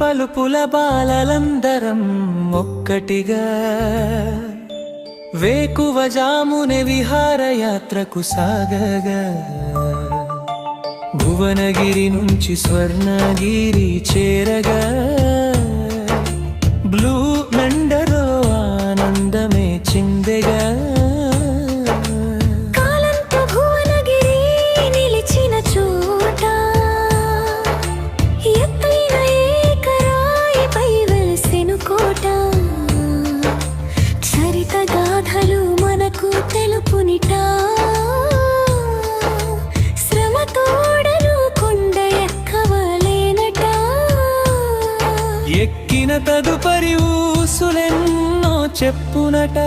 పలుపుల బాలలందరం ఒక్కటిగా వేకువ జామునే విహారయాత్రకు సాగగా భువనగిరి నుంచి స్వర్ణగిరి చేరగా బ్లూ మెండలో ఆనందమే చిందెగా తెలుపునిటా శ్రమ తోడను కొండ ఎక్కవలేనట ఎక్కిన తదుపరి ఊసులెన్నో చెప్పునట